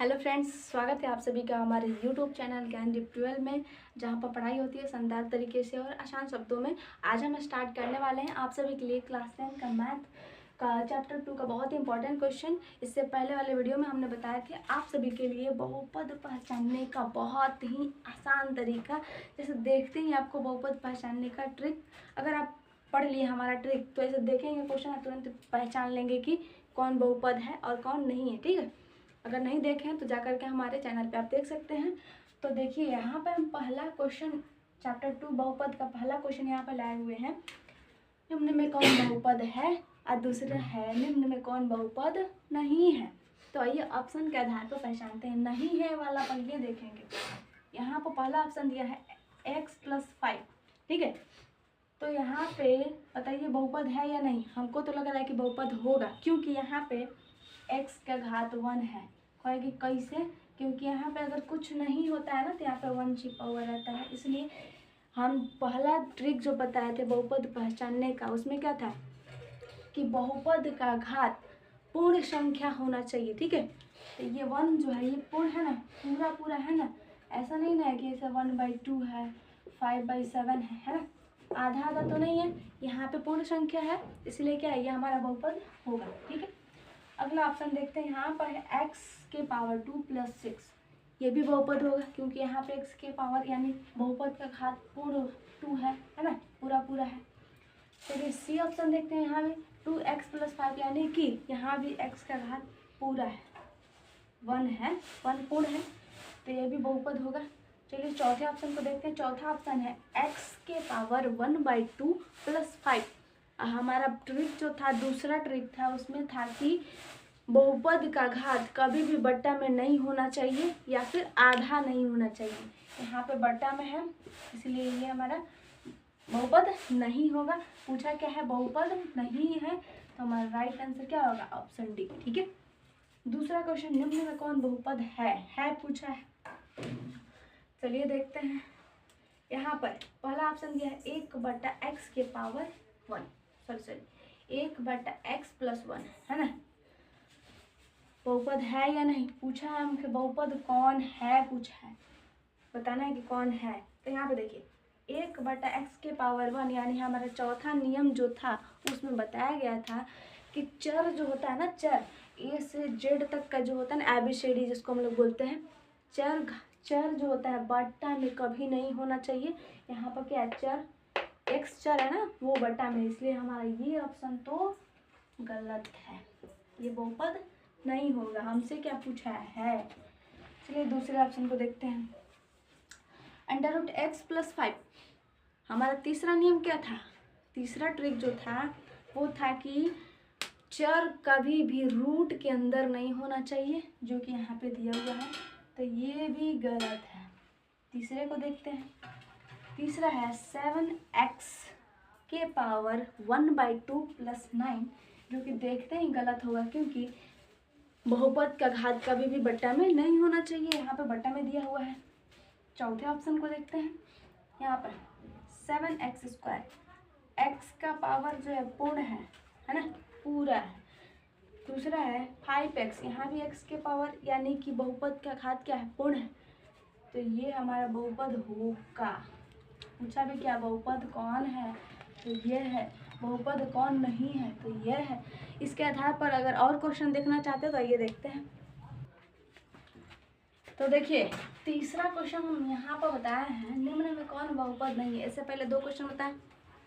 Hello friends, स्वागत है आप सभी का हमारे यूट्यूब चैनल ज्ञान डीप 12 में, जहां पर पढ़ाई होती है शानदार तरीके से और आसान शब्दों में। आज हम स्टार्ट करने वाले हैं आप सभी के लिए क्लास 10 का मैथ का चैप्टर 2 का बहुत ही इंपॉर्टेंट क्वेश्चन। इससे पहले वाले वीडियो में हमने बताया कि आप सभी के लिए बहुपद पहचानने का बहुत ही आसान तरीका, जैसे देखते ही आपको बहुपद पहचानने का ट्रिक, अगर आप पढ़ लिए हमारा ट्रिक तो ऐसे देखेंगे क्वेश्चन तुरंत पहचान लेंगे कि कौन बहुपद है और कौन नहीं है। ठीक है, अगर नहीं देखें तो जाकर के हमारे चैनल पे आप देख सकते हैं। तो देखिए यहाँ पे हम पहला क्वेश्चन चैप्टर 2 बहुपद का पहला क्वेश्चन यहाँ पर लाए हुए हैं। निम्न में कौन बहुपद है और दूसरा है निम्न में कौन बहुपद नहीं है। तो आइए ऑप्शन के आधार पर पहचानते हैं। नहीं है वाला पर ये देखेंगे, यहाँ पर पहला ऑप्शन दिया है x+5। ठीक है, तो यहाँ पे बताइए बहुपद है या नहीं। हमको तो लग रहा है कि बहुपद होगा, क्योंकि यहाँ पे x का घात 1 है। कहेगी कैसे, क्योंकि यहाँ पे अगर कुछ नहीं होता है ना तो यहाँ पे 1 छिपा हुआ रहता है। इसलिए हम पहला ट्रिक जो बताए थे बहुपद पहचानने का, उसमें क्या था कि बहुपद का घात पूर्ण संख्या होना चाहिए। ठीक है, तो ये 1 जो है ये पूर्ण है ना, पूरा पूरा है ना, ऐसा नहीं ना है कि ऐसा 1/2 है, 5/7 है ना, आधा आधा तो नहीं है। यहाँ पे पूर्ण संख्या है, इसलिए क्या है, ये हमारा बहुपद होगा। ठीक है, अगला ऑप्शन देखते हैं। यहाँ पर है x⁻2 + 6। ये भी बहुपद होगा, क्योंकि यहाँ पे x के पावर यानी बहुपद का घात पूर्ण 2 है ना, पूरा पूरा है। चलिए सी ऑप्शन देखते हैं। यहाँ भी 2x + 5 यानी कि यहाँ भी x का घात पूरा है, 1 है, 1 पूर्ण है, तो ये भी बहुपद होगा। चलिए चौथे ऑप्शन को देखते हैं। चौथा ऑप्शन है x⁻1/2 + 5। हमारा ट्रिक जो था, दूसरा ट्रिक था, उसमें था कि बहुपद का घात कभी भी बट्टा में नहीं होना चाहिए या फिर आधा नहीं होना चाहिए। यहाँ पे बट्टा में है, इसलिए ये हमारा बहुपद नहीं होगा। पूछा क्या है, बहुपद नहीं है, तो हमारा राइट आंसर क्या होगा, ऑप्शन डी। ठीक है, दूसरा क्वेश्चन, निम्न में कौन बहुपद है पूछा है। चलिए देखते हैं। यहाँ पर पहला ऑप्शन दिया है 1/x⁻1, 1/x+1 है ना, बहुपद है या नहीं पूछा है हमसे। बहुपद कौन है पूछा है, बताना है कि कौन है। तो यहाँ पे देखिए 1/x⁻1 यानी हमारा चौथा नियम जो था, उसमें बताया गया था कि चर जो होता है ना, चर A से Z तक का जो होता है ना, ABCD जिसको हम लोग बोलते हैं, चर जो होता है बट्टा में कभी नहीं होना चाहिए। यहाँ पर क्या है, चर x चर है ना, वो बट्टा में, इसलिए हमारा ये ऑप्शन तो गलत है, ये बहुपद नहीं होगा। हमसे क्या पूछा है। चलिए दूसरे ऑप्शन को देखते हैं। √x+5 हमारा तीसरा नियम क्या था, तीसरा ट्रिक जो था वो था कि चर कभी भी रूट के अंदर नहीं होना चाहिए, जो कि यहाँ पे दिया हुआ है, तो ये भी गलत है। तीसरे को देखते हैं। तीसरा है 7x⁻1/2 + 9, जो कि देखते ही गलत होगा, क्योंकि बहुपद का घात कभी भी बट्टा में नहीं होना चाहिए, यहाँ पे बट्टा में दिया हुआ है। चौथे ऑप्शन को देखते हैं। यहाँ पर 7x², x का पावर जो है पूर्ण है ना, पूरा है। दूसरा है 5x, यहाँ भी x के पावर यानी कि बहुपद का घात क्या है, पूर्ण है, तो ये हमारा बहुपद होगा। पूछा भी क्या, बहुपद कौन है, तो ये है। बहुपद कौन नहीं है, तो ये है। इसके आधार पर अगर और क्वेश्चन देखना चाहते हो तो ये देखते हैं। तो देखिए तीसरा क्वेश्चन हम यहाँ पर बताए हैं, निम्न में कौन बहुपद नहीं है। इससे पहले 2 क्वेश्चन बताए,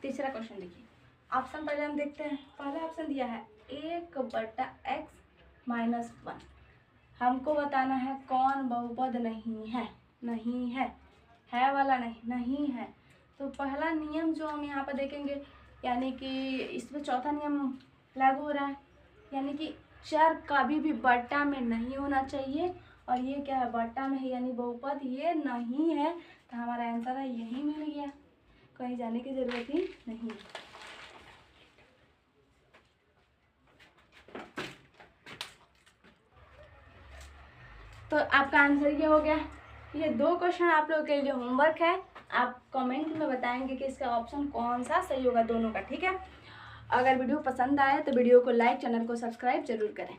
तीसरा क्वेश्चन देखिए। ऑप्शन पहले हम देखते हैं। पहला ऑप्शन दिया है 1/x-1। हमको बताना है कौन बहुपद नहीं है। नहीं है वाला नहीं है। तो पहला नियम जो हम यहाँ पर देखेंगे, यानी कि इसमें चौथा नियम लागू हो रहा है, यानी कि चर कभी भी बट्टा में नहीं होना चाहिए, और ये क्या है, बट्टा में है, यानी बहुपद ये नहीं है। तो हमारा आंसर है यही मिल गया, कहीं जाने की जरूरत ही नहीं। तो आपका आंसर ये हो गया। ये 2 क्वेश्चन आप लोगों के लिए होमवर्क है, आप कमेंट में बताएंगे कि इसका ऑप्शन कौन सा सही होगा दोनों का। ठीक है, अगर वीडियो पसंद आए तो वीडियो को लाइक, चैनल को सब्सक्राइब जरूर करें।